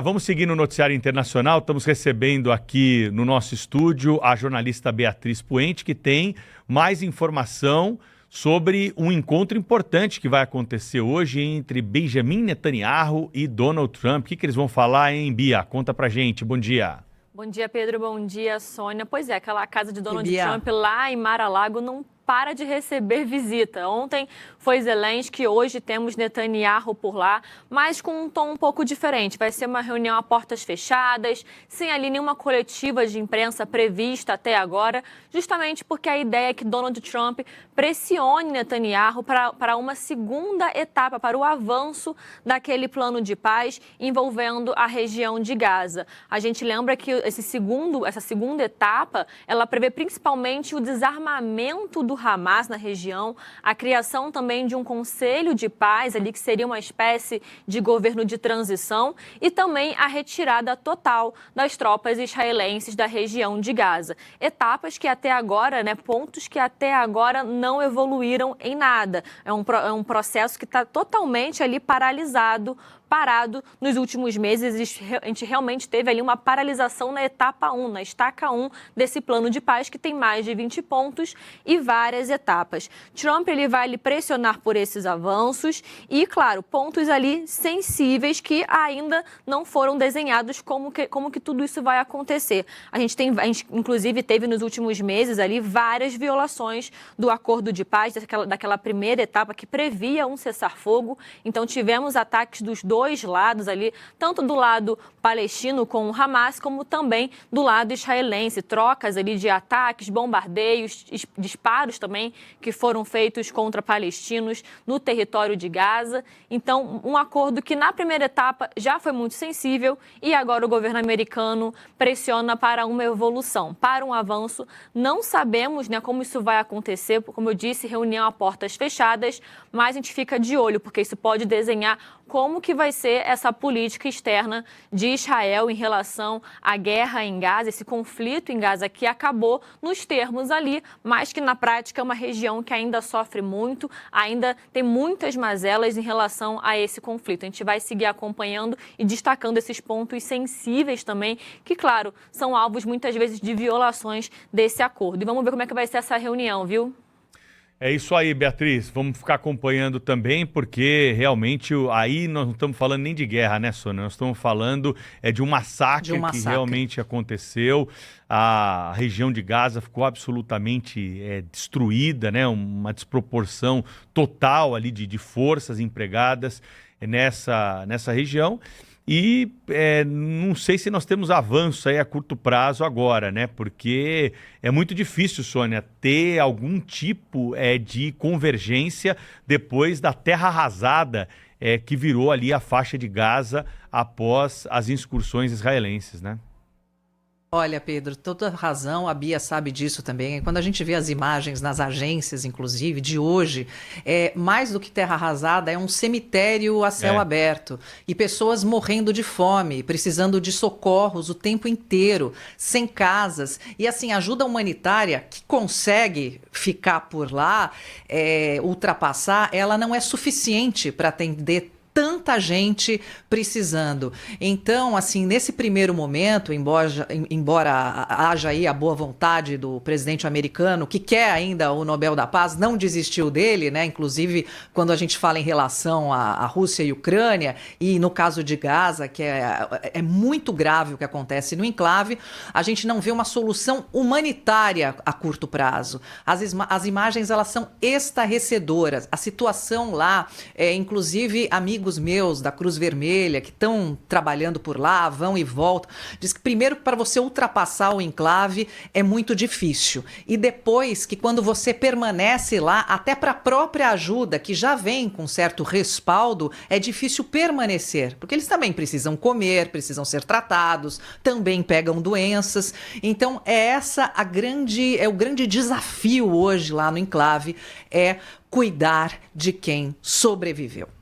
Vamos seguir no noticiário internacional. Estamos recebendo aqui no nosso estúdio a jornalista Beatriz Puente, que tem mais informação sobre um encontro importante que vai acontecer hoje entre Benjamin Netanyahu e Donald Trump. O que eles vão falar, hein, Bia? Conta pra gente. Bom dia. Bom dia, Pedro. Bom dia, Sônia. Pois é, aquela casa de Donald Trump lá em Mar-a-Lago não para de receber visita. Ontem foi Zelensky, hoje temos Netanyahu por lá, mas com um tom um pouco diferente. Vai ser uma reunião a portas fechadas, sem ali nenhuma coletiva de imprensa prevista até agora, justamente porque a ideia é que Donald Trump pressione Netanyahu para uma segunda etapa, para o avanço daquele plano de paz envolvendo a região de Gaza. A gente lembra que essa segunda etapa, ela prevê principalmente o desarmamento do Hamas na região, a criação também de um conselho de paz ali, que seria uma espécie de governo de transição, e também a retirada total das tropas israelenses da região de Gaza. Etapas que até agora, pontos que até agora não evoluíram em nada. É um processo que está totalmente ali parado nos últimos meses. A gente realmente teve ali uma paralisação na etapa 1, na estaca 1 desse plano de paz, que tem mais de 20 pontos e várias etapas. Trump ele vai lhe pressionar por esses avanços e, claro, pontos ali sensíveis que ainda não foram desenhados como que tudo isso vai acontecer. A gente inclusive teve nos últimos meses ali várias violações do acordo de paz, daquela primeira etapa que previa um cessar-fogo. Então tivemos ataques dos dois lados ali, tanto do lado palestino com o Hamas, como também do lado israelense. Trocas ali de ataques, bombardeios, disparos também que foram feitos contra palestinos no território de Gaza. Então, um acordo que na primeira etapa já foi muito sensível e agora o governo americano pressiona para uma evolução, para um avanço. Não sabemos, como isso vai acontecer, como eu disse, reunião a portas fechadas, mas a gente fica de olho, porque isso pode desenhar como que vai ser essa política externa de Israel em relação à guerra em Gaza, esse conflito em Gaza que acabou nos termos ali, mas que na prática é uma região que ainda sofre muito, ainda tem muitas mazelas em relação a esse conflito. A gente vai seguir acompanhando e destacando esses pontos sensíveis também, que, claro, são alvos muitas vezes de violações desse acordo. E vamos ver como é que vai ser essa reunião, viu? É isso aí, Beatriz. Vamos ficar acompanhando também, porque realmente aí nós não estamos falando nem de guerra, né, Sônia? Nós estamos falando de um massacre que realmente aconteceu. A região de Gaza ficou absolutamente destruída, né? Uma desproporção total ali de forças empregadas nessa região. E não sei se nós temos avanço aí a curto prazo agora, né? Porque é muito difícil, Sônia, ter algum tipo de convergência depois da terra arrasada que virou ali a faixa de Gaza após as incursões israelenses, né? Olha, Pedro, toda razão, a Bia sabe disso também. Quando a gente vê as imagens nas agências, inclusive, de hoje, mais do que terra arrasada, é um cemitério a céu aberto. E pessoas morrendo de fome, precisando de socorros o tempo inteiro, sem casas. E assim, ajuda humanitária que consegue ficar por lá, ultrapassar, ela não é suficiente para atender tanta gente precisando. Então, assim, nesse primeiro momento, embora haja aí a boa vontade do presidente americano, que quer ainda o Nobel da Paz, não desistiu dele, né? Inclusive, quando a gente fala em relação à Rússia e Ucrânia, e no caso de Gaza, que é muito grave o que acontece no enclave, a gente não vê uma solução humanitária a curto prazo. As imagens, elas são estarrecedoras. A situação lá, inclusive, amigos meus da Cruz Vermelha que estão trabalhando por lá, vão e voltam, diz que primeiro para você ultrapassar o enclave é muito difícil e depois que quando você permanece lá, até para a própria ajuda que já vem com certo respaldo, é difícil permanecer, porque eles também precisam comer, precisam ser tratados, também pegam doenças. Então o grande desafio hoje lá no enclave, é cuidar de quem sobreviveu.